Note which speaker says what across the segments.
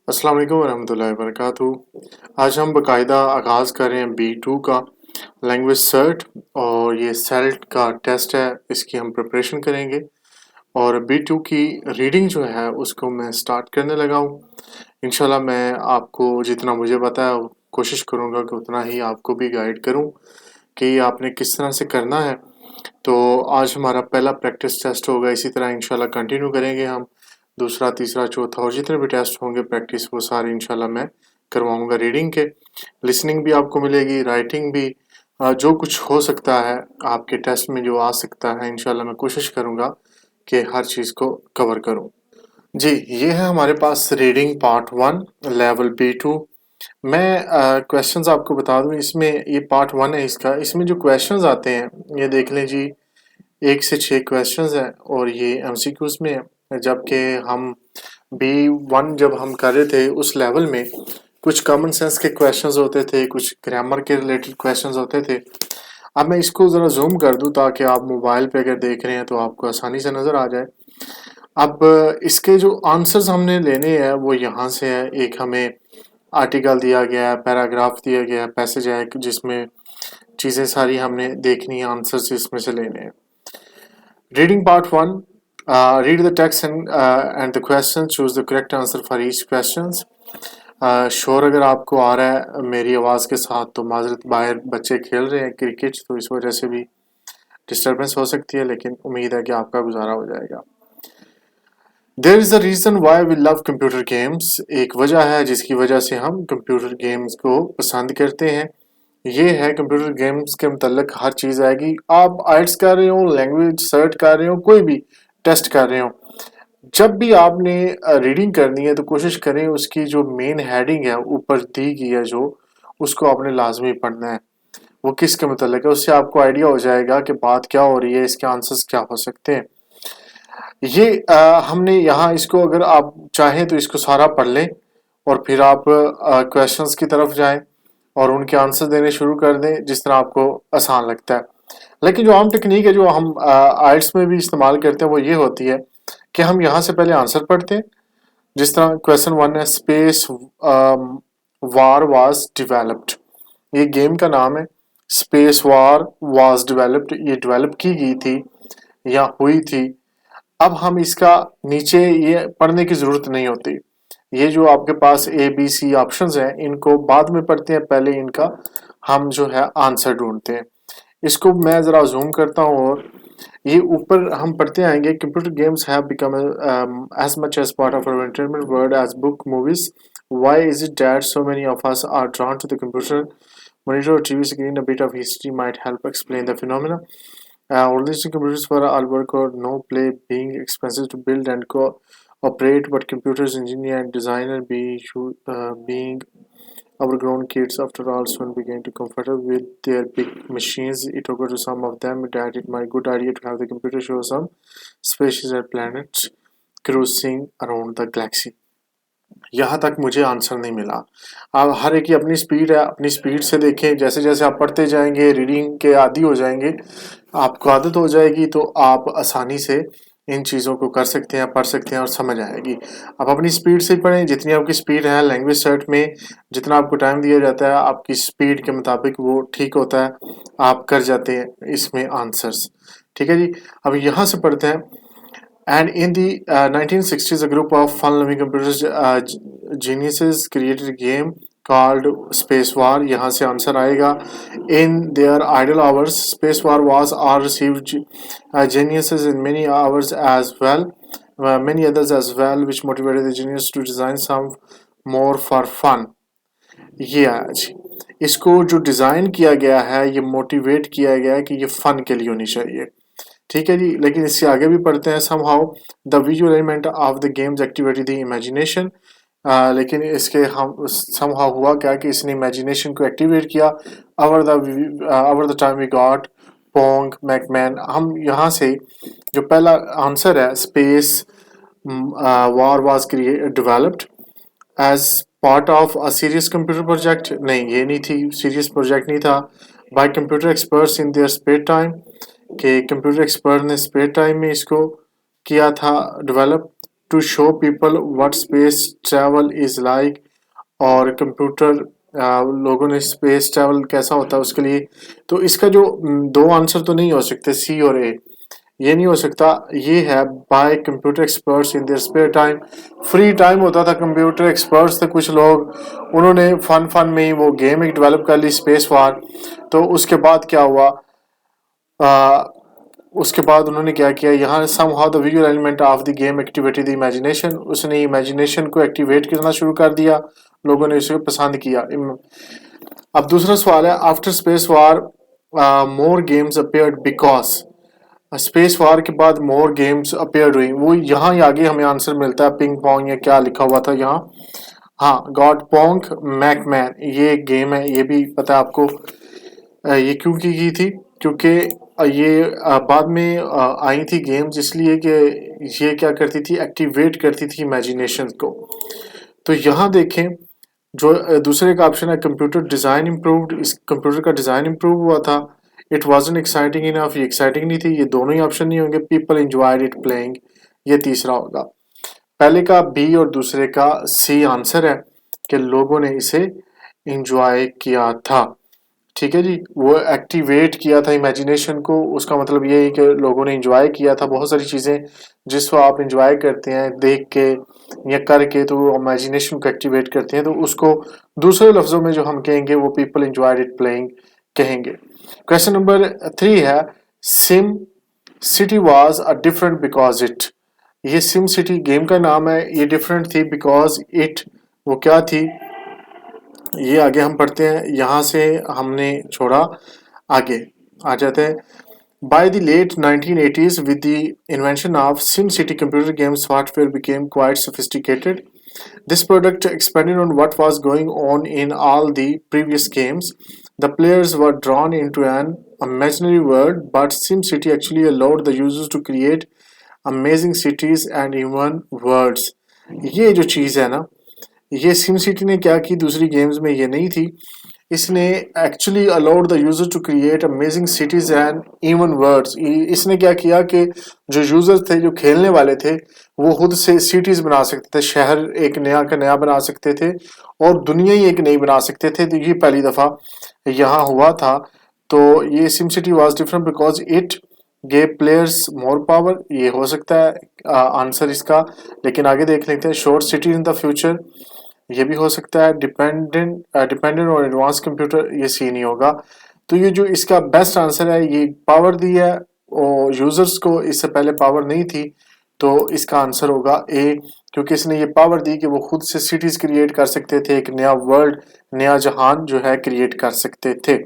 Speaker 1: अस्सलाम वालेकुम वरहमतुल्लाहि वबरकातुहू। आज हम बाकायदा आगाज़ कर रहे हैं B2 का लैंग्वेज सर्ट और ये सेल्ट का टेस्ट है, इसकी हम प्रिपरेशन करेंगे। और B2 की रीडिंग जो है उसको मैं स्टार्ट करने लगा हूँ। इंशाल्लाह मैं आपको जितना मुझे पता है कोशिश करूँगा कि उतना ही आपको भी गाइड करूँ कि आपने किस तरह से करना है। तो आज हमारा पहला प्रैक्टिस टेस्ट होगा, इसी तरह इंशाल्लाह कंटिन्यू करेंगे हम। दूसरा, तीसरा, चौथा और जितने भी टेस्ट होंगे प्रैक्टिस वो सारे इंशाल्लाह मैं करवाऊंगा। रीडिंग के, लिसनिंग भी आपको मिलेगी, राइटिंग भी, जो कुछ हो सकता है आपके टेस्ट में जो आ सकता है इंशाल्लाह मैं कोशिश करूँगा कि हर चीज़ को कवर करूँ। जी, ये है हमारे पास रीडिंग पार्ट 1 लेवल B2। मैं क्वेश्चंस आपको बता दूं, इसमें ये पार्ट 1 है इसका। इसमें जो क्वेश्चंस आते हैं ये देख लें जी, 1 से 6 क्वेश्चंस हैं और ये एमसीक्यूज में है। जबकि हम B1 जब हम कर रहे थे उस लेवल में कुछ कॉमन सेंस के क्वेश्चंस होते थे, कुछ ग्रामर के रिलेटेड क्वेश्चंस होते थे। अब मैं इसको ज़रा जूम कर दूं ताकि आप मोबाइल पे अगर देख रहे हैं तो आपको आसानी से नज़र आ जाए। अब इसके जो आंसर्स हमने लेने हैं वो यहाँ से है। एक हमें आर्टिकल दिया गया है, पैराग्राफ दिया गया है, पैसेज है जिसमें चीज़ें सारी हमने देखनी है, आंसर्स इसमें से लेने हैं। Reading part 1, read the text and the question, choose the correct answer for each questions। शोर अगर आपको आ रहा है मेरी आवाज़ के साथ तो माजरत, बाहर बच्चे खेल रहे हैं क्रिकेट, तो इस वजह से भी डिस्टर्बेंस हो सकती है, लेकिन उम्मीद है कि आपका गुजारा हो जाएगा। There is a reason why we love computer games. एक वजह है जिसकी वजह से हम कंप्यूटर गेम्स को पसंद करते हैं। ये है कंप्यूटर गेम्स के मतलब हर चीज़ आएगी। आप आइट्स कर रहे हो, लैंग्वेज सर्च कर रहे हो, कोई भी टेस्ट कर रहे हो, जब भी आपने रीडिंग करनी है तो कोशिश करें उसकी जो मेन हेडिंग है ऊपर दी गई है जो, उसको आपने लाजमी पढ़ना है। वो किसके मतलब है, उससे आपको आइडिया हो जाएगा कि बात क्या हो रही है, इसके आंसर्स क्या हो सकते हैं। ये हमने यहाँ इसको, अगर आप चाहें तो इसको सारा पढ़ लें और फिर आप क्वेश्चंस की तरफ जाएं और उनके आंसर देने शुरू कर दें जिस तरह आपको आसान लगता है। लेकिन जो आम टेक्निक है जो हम आइट्स में भी इस्तेमाल करते हैं वो ये होती है कि हम यहाँ से पहले आंसर पढ़ते हैं। जिस तरह क्वेश्चन 1 है, स्पेस वार वाज डिवेलप्ड। ये गेम का नाम है। स्पेस वार वाज डेवलप्ड, ये डेवलप की गई थी या हुई थी। अब हम इसका नीचे ये पढ़ने की जरूरत नहीं होती। ये जो आपके पास ABC ऑप्शंस हैं इनको बाद में पढ़ते हैं, पहले इनका हम जो है आंसर ढूंढते हैं। इसको मैं ज़रा जूम करता हूँ और ये ऊपर हम पढ़ते आएंगे। Computer games have become as much as part of our entertainment world as book movies. Why is it that so many of us are drawn to the computer monitor or TV screen? A bit of history might help explain the phenomena. Originally, computers were all work or no play, being expensive to build and operate. But computers engineer and designer being our grown kids, after all, soon began to comfortable with their big machines. It occurred to some of them that it might be a good idea to have the computer show some spaceships and planets cruising around the galaxy. यहाँ तक मुझे answer नहीं मिला। अब हर एक की अपनी speed है, अपनी स्पीड से देखें। जैसे जैसे आप पढ़ते जाएंगे, रीडिंग के आदी हो जाएंगे, आपको आदत हो जाएगी, तो आप आसानी से इन चीज़ों को कर सकते हैं, पढ़ सकते हैं और समझ आएगी। आप अपनी स्पीड से पढ़ें, जितनी आपकी स्पीड है। लैंग्वेज सर्च में जितना आपको टाइम दिया जाता है आपकी स्पीड के मुताबिक वो ठीक होता है, आप कर जाते हैं इसमें आंसर्स। ठीक है जी। अब यहाँ से पढ़ते हैं। And in the 1960s, a group of fun-loving computer geniuses created a game called Space War. यहाँ से आंसर आएगा। In their idle hours, Space War was all received geniuses in many hours as well, many others as well, which motivated the genius to design some more for fun. ये आज इसको जो design किया गया है, ये motivate किया गया है कि ये फ़न के लिए होनी चाहिए। ठीक है जी। लेकिन इससे आगे भी पढ़ते हैं। somehow the visual element of the games activated the imagination। लेकिन इसके हम somehow हुआ क्या कि इसने imagination को एक्टिवेट किया। over the time we got Pong, Pac-Man। हम यहाँ से जो पहला आंसर है, space war was developed as part of a serious computer project। नहीं, ये नहीं थी, सीरियस प्रोजेक्ट नहीं था। by computer experts in their spare time, कि कंप्यूटर एक्सपर्ट ने स्पेयर टाइम में इसको किया था develop. to show people what space travel is like, और कंप्यूटर लोगों ने स्पेस ट्रैवल कैसा होता है उसके लिए। तो इसका जो दो आंसर तो नहीं हो सकते, सी और ए, ये नहीं हो सकता। ये है by computer experts in their spare time. Free time होता था, कंप्यूटर एक्सपर्ट्स थे कुछ लोग, उन्होंने फन में ही वो गेम एक डेवलप कर ली, स्पेस वॉर। तो उसके बाद क्या हुआ, उसके बाद उन्होंने क्या किया, यहाँ somehow the visual element of the game activated the imagination, उसने इमेजिनेशन को एक्टिवेट करना शुरू कर दिया, लोगों ने इसे पसंद किया। अब दूसरा सवाल है, after space war more games appeared because, space war के बाद मोर गेम्स अपीयर्ड हुई, वो यहाँ ही आगे हमें आंसर मिलता है, पिंग पोंग या क्या लिखा हुआ था यहाँ, हाँ गॉड पोंग मैकमैन, ये एक गेम है, ये भी पता है आपको। ये क्यों की गई थी, क्योंकि ये बाद में आई थी गेम्स, इसलिए कि ये क्या करती थी, एक्टिवेट करती थी इमेजिनेशन को। तो यहाँ देखें, जो दूसरे का ऑप्शन है कंप्यूटर डिज़ाइन इम्प्रूव्ड, इस कंप्यूटर का डिज़ाइन इम्प्रूव हुआ था। इट वाजंट एक्साइटिंग इनफ, ये एक्साइटिंग नहीं थी, ये दोनों ही ऑप्शन नहीं होंगे। पीपल एंजॉयड इट प्लेइंग, ये तीसरा होगा। पहले का बी और दूसरे का सी आंसर है कि लोगों ने इसे एंजॉय किया था। ठीक है जी, वो एक्टिवेट किया था इमेजिनेशन को, उसका मतलब ये है कि लोगों ने एंजॉय किया था। बहुत सारी चीज़ें जिसको आप एंजॉय करते हैं देख के या करके, तो वो इमेजिनेशन को एक्टिवेट करते हैं, तो उसको दूसरे लफ्ज़ों में जो हम कहेंगे वो पीपल एंजॉयड इट प्लेइंग कहेंगे। क्वेश्चन नंबर 3 है, SIM city was a different because it, ये सिम सिटी गेम का नाम है, ये डिफरेंट थी बिकॉज इट, वो क्या थी, ये आगे हम पढ़ते हैं। यहाँ से हमने छोड़ा, आगे आ जाते हैं। By the late 1980s, with the invention of SimCity, computer game software became quite sophisticated. This product expanded on what was going on in all the previous games. The players were drawn into an imaginary world, but SimCity actually allowed the users to create amazing cities and even worlds. ये जो चीज़ है ना, ये SIM city ने क्या की, दूसरी games में ये नहीं थी। इसने actually allowed the user to create amazing cities and even words. इसने क्या किया कि जो यूजर थे, जो खेलने वाले थे, वो खुद से सिटीज बना सकते थे, शहर एक नया का नया बना सकते थे और दुनिया ही एक नई बना सकते थे। तो ये पहली दफ़ा यहाँ हुआ था। तो ये SIM city was different because it gave players more power, ये हो सकता है आंसर इसका। लेकिन आगे देख लेते हैं, short city in the future, ये भी हो सकता है। डिपेंडेंट और एडवांस कंप्यूटर, ये सी नहीं होगा। तो ये जो इसका बेस्ट आंसर है, ये पावर दी है और यूजर्स को इससे पहले पावर नहीं थी, तो इसका आंसर होगा ए, क्योंकि इसने ये पावर दी कि वो खुद से सिटीज क्रिएट कर सकते थे, एक नया वर्ल्ड, नया जहान जो है क्रिएट कर सकते थे।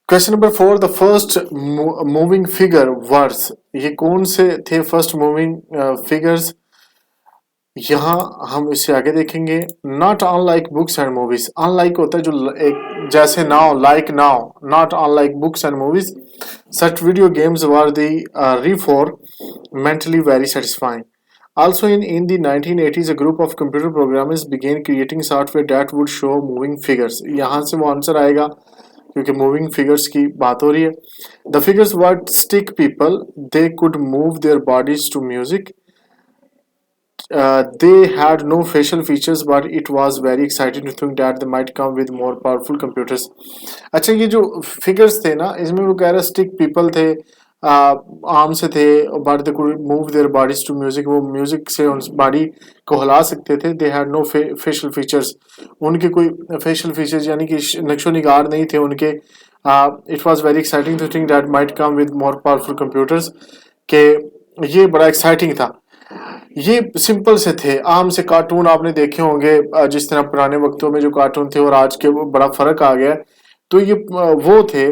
Speaker 1: Question number 4, the first moving figure words, ये कौन से थे फर्स्ट मूविंग फिगर्स, यहाँ हम इससे आगे देखेंगे। Not unlike books and movies, unlike होता है जो एक जैसे now, like now, not unlike books and movies, such video games were therefore mentally very satisfying. Also in the 1980s, a group of computer programmers began creating software that would show moving figures. यहाँ से वो answer आएगा क्योंकि moving figures की बात हो रही है। The figures were stick people, they could move their bodies to music. They had no facial features, but it was very exciting to think that they might come with more powerful computers. अच्छा, ये जो figures थे ना, इसमें वो कह रहा stick people थे, आर्म से थे, but they could move their bodies to music, वो म्यूजिक से उन बॉडी को हिला सकते थे। They had no facial features, उनके कोई फेशियल फीचर्स यानी कि नक्शो निगार नहीं थे उनके। It was very exciting to think that might come with more powerful computers, के ये बड़ा एक्साइटिंग था। ये सिंपल से थे, आम से कार्टून आपने देखे होंगे, जिस तरह पुराने वक्तों में जो कार्टून थे और आज के वो बड़ा फर्क आ गया। तो ये वो थे,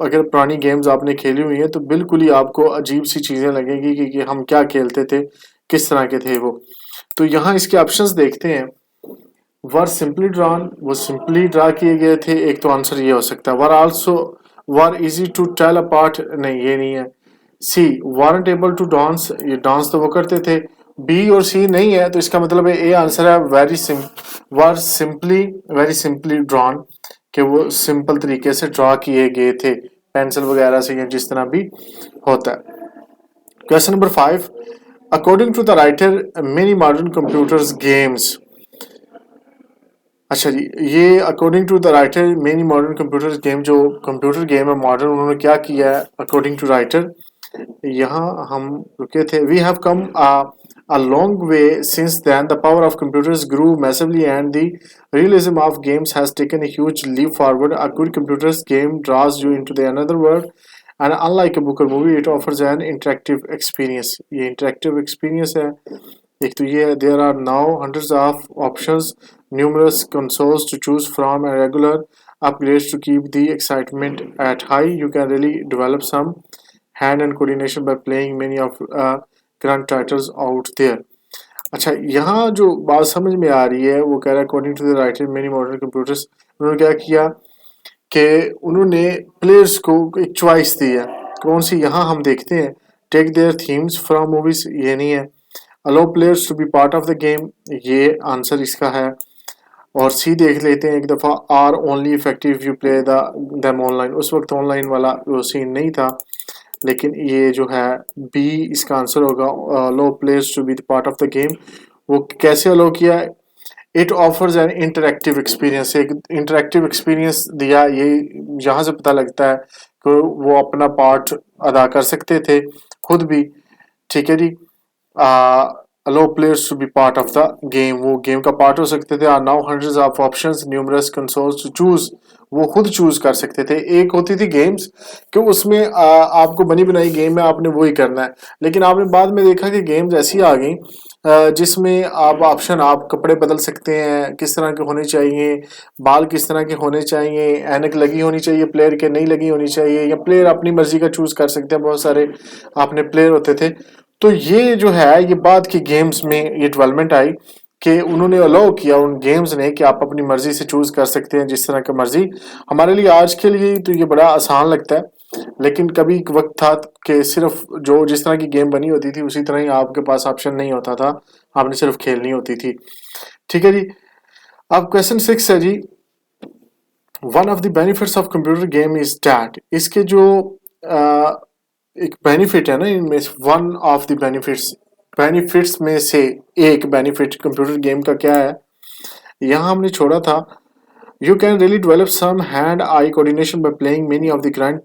Speaker 1: अगर पुरानी गेम्स आपने खेली हुई है तो बिल्कुल ही आपको अजीब सी चीजें लगेगी कि हम क्या खेलते थे, किस तरह के थे वो। तो यहाँ इसके ऑप्शंस देखते हैं। वर सिंपली ड्रॉन, वो सिंपली ड्रा किए गए थे, एक तो आंसर ये हो सकता है। Were also were easy to tell apart, नहीं ये नहीं है। See weren't able to dance, ये डांस तो वो करते थे। बी और सी नहीं है, तो इसका मतलब है ए आंसर है वर वेरी सिंपली ड्रॉन, कि वो सिंपल तरीके से ड्रा किए गए थे पेंसिल वगैरह से या जिस तरह भी होता है। Question number 5, according to the writer many modern computers games. अच्छा जी, ये according to the writer many modern computer game, जो कंप्यूटर गेम है मॉडर्न, उन्होंने क्या किया है अकॉर्डिंग टू राइटर। यहाँ हम रुके थे। We have come a long way since then. The power of computers grew massively and the realism of games has taken a huge leap forward. A good computer's game draws you into the another world, and unlike a book or movie, it offers an interactive experience. ये interactive experience है। एक तो ये there are now hundreds of options, numerous consoles to choose from, and regular upgrades to keep the excitement at high. You can really develop some hand and coordination by playing many of current titles out there. अच्छा, यहाँ जो बात समझ में आ रही है वो कह रहा है according to the writer many modern computers, उन्होंने क्या किया कि उन्होंने प्लेयर्स को एक चॉइस दी है। कौन सी, यहाँ हम देखते हैं take their themes from movies, ये नहीं है। Allow players to be part of the game, ये आंसर इसका है। और सी देख लेते हैं एक दफ़ा, are only effective you play them online, उस वक्त ऑनलाइन वाला वो सीन नहीं था, लेकिन ये जो है बी इसका आंसर होगा। Allow players to be the part of the game, वो कैसे अलो किया है? It offers an interactive experience, एक इंटरेक्टिव एक्सपीरियंस दिया। ये यहाँ से पता लगता है कि वो अपना पार्ट अदा कर सकते थे खुद भी। ठीक है जी। allow players to be part of the game, वो गेम का पार्ट हो सकते थे। are now hundreds of options, numerous consoles to choose, वो खुद चूज कर सकते थे। एक होती थी गेम्स कि उसमें आपको बनी बनाई गेम है, आपने वही करना है। लेकिन आपने बाद में देखा कि गेम्स ऐसी आ गई जिसमें आप ऑप्शन, आप कपड़े बदल सकते हैं, किस तरह के होने चाहिए, बाल किस तरह के होने चाहिए, ऐनक लगी होनी चाहिए प्लेयर के, नहीं लगी होनी चाहिए, या प्लेयर अपनी मर्जी का चूज कर सकते हैं। बहुत सारे आपने प्लेयर होते थे। तो ये जो है ये बाद की गेम्स में ये डेवलपमेंट आई कि उन्होंने अलाउ किया उन गेम्स ने कि आप अपनी मर्जी से चूज कर सकते हैं जिस तरह की मर्जी। हमारे लिए आज के लिए तो ये बड़ा आसान लगता है, लेकिन कभी एक वक्त था कि सिर्फ जो जिस तरह की गेम बनी होती थी उसी तरह ही आपके पास ऑप्शन नहीं होता था, आपने सिर्फ खेलनी होती थी। ठीक है जी। अब क्वेश्चन 6 है जी, one of the benefits of computer game is that, इसके जो एक बेनिफिट है ना इनमें, वन ऑफ द बेनिफिट्स में से एक बेनिफिट कंप्यूटर गेम का क्या है, यहाँ हमने छोड़ा था। You can really develop some hand eye coordination by playing many of the grand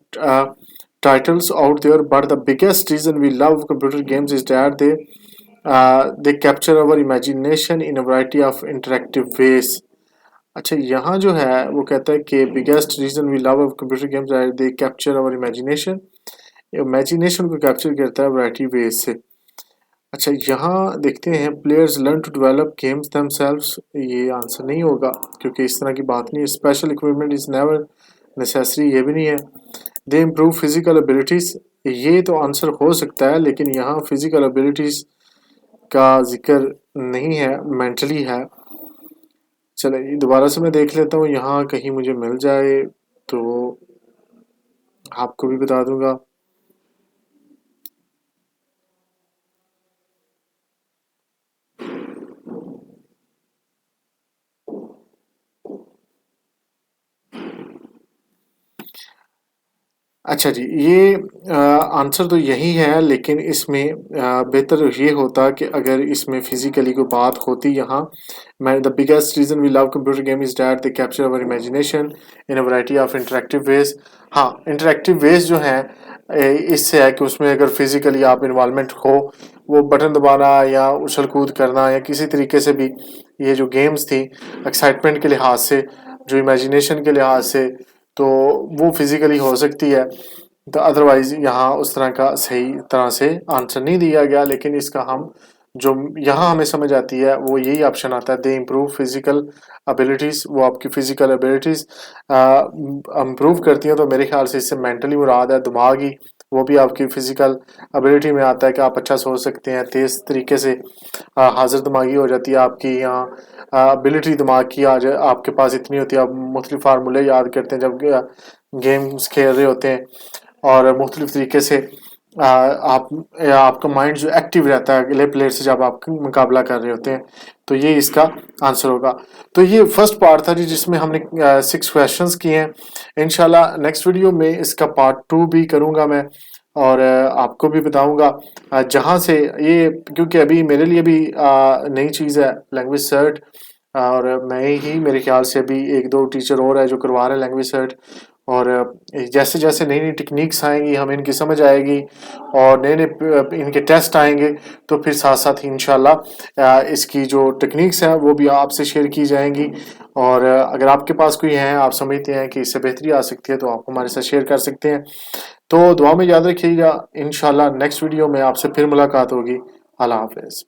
Speaker 1: titles out there, but the biggest reason we love computer games is that they capture our imagination in a variety of interactive ways. अच्छा, यहाँ जो है वो कहता है कि biggest reason we love computer games are they capture our imagination, imagination को capture करता है वैरायटी वेज से। अच्छा, यहाँ देखते हैं players learn to develop games themselves, ये आंसर नहीं होगा क्योंकि इस तरह की बात नहीं है। Special equipment is never necessary, ये भी नहीं है। दे इम्प्रूव फिजिकल एबिलिटीज, ये तो आंसर हो सकता है, लेकिन यहाँ फिजिकल एबिलिटीज का जिक्र नहीं है, मेंटली है। चले दोबारा से मैं देख लेता हूँ, यहाँ कहीं मुझे मिल जाए तो आपको भी बता दूंगा। अच्छा जी, ये आंसर तो यही है, लेकिन इसमें बेहतर ये होता कि अगर इसमें फिजिकली कोई बात होती। यहाँ मैं the biggest reason we love computer game is that they capture our imagination in a variety of interactive ways. हाँ, इंटरेक्टिव वेज जो हैं इससे है कि उसमें अगर फिजिकली आप इन्वॉल्वमेंट हो, वो बटन दबाना या उछल कूद करना या किसी तरीके से भी, ये जो गेम्स थी एक्साइटमेंट के लिहाज से, जो इमेजिनेशन के लिहाज से, तो वो फिजिकली हो सकती है। तो अदरवाइज यहाँ उस तरह का सही तरह से आंसर नहीं दिया गया, लेकिन इसका हम जो यहाँ हमें समझ आती है वो यही ऑप्शन आता है, दे इम्प्रूव फिजिकल एबिलिटीज़, वो आपकी फिजिकल एबिलिटीज़ इम्प्रूव करती हैं। तो मेरे ख्याल से इससे मेंटली मुराद है दिमागी, वो भी आपकी फिजिकल एबिलिटी में आता है कि आप अच्छा सोच सकते हैं, तेज़ तरीके से हाजिर दिमागी हो जाती है आपकी। यहाँ एबिलिटी दिमाग की आज आपके पास इतनी होती है, आप मुख्तलिफ फार्मूले याद करते हैं जब गेम्स खेल रहे होते हैं, और मुख्तलिफ तरीके से आपका माइंड जो एक्टिव रहता है अगले प्लेयर से जब आप मुकाबला कर रहे होते हैं। तो ये इसका आंसर होगा। तो ये फर्स्ट पार्ट था जी जिसमें हमने 6 क्वेश्चंस किए हैं। इंशाल्लाह नेक्स्ट वीडियो में इसका पार्ट 2 भी करूँगा मैं, और आपको भी बताऊंगा जहाँ से ये, क्योंकि अभी मेरे लिए भी नई चीज़ है लैंग्वेज सर्ट, और मैं ही मेरे ख्याल से अभी एक दो टीचर और है जो करवा रहे हैं लैंग्वेज सर्ट। और जैसे जैसे नई नई टेक्निक्स आएंगी हमें इनकी समझ आएगी और नए नए इनके टेस्ट आएंगे, तो फिर साथ साथ ही इंशाल्लाह इसकी जो टेक्निक्स हैं वो भी आपसे शेयर की जाएंगी। और अगर आपके पास कोई है, आप समझते हैं कि इससे बेहतरी आ सकती है, तो आप हमारे साथ शेयर कर सकते हैं। तो दुआ में याद रखिएगा, इंशाल्लाह नेक्स्ट वीडियो में आपसे फिर मुलाकात होगी। अल्लाह हाफिज़।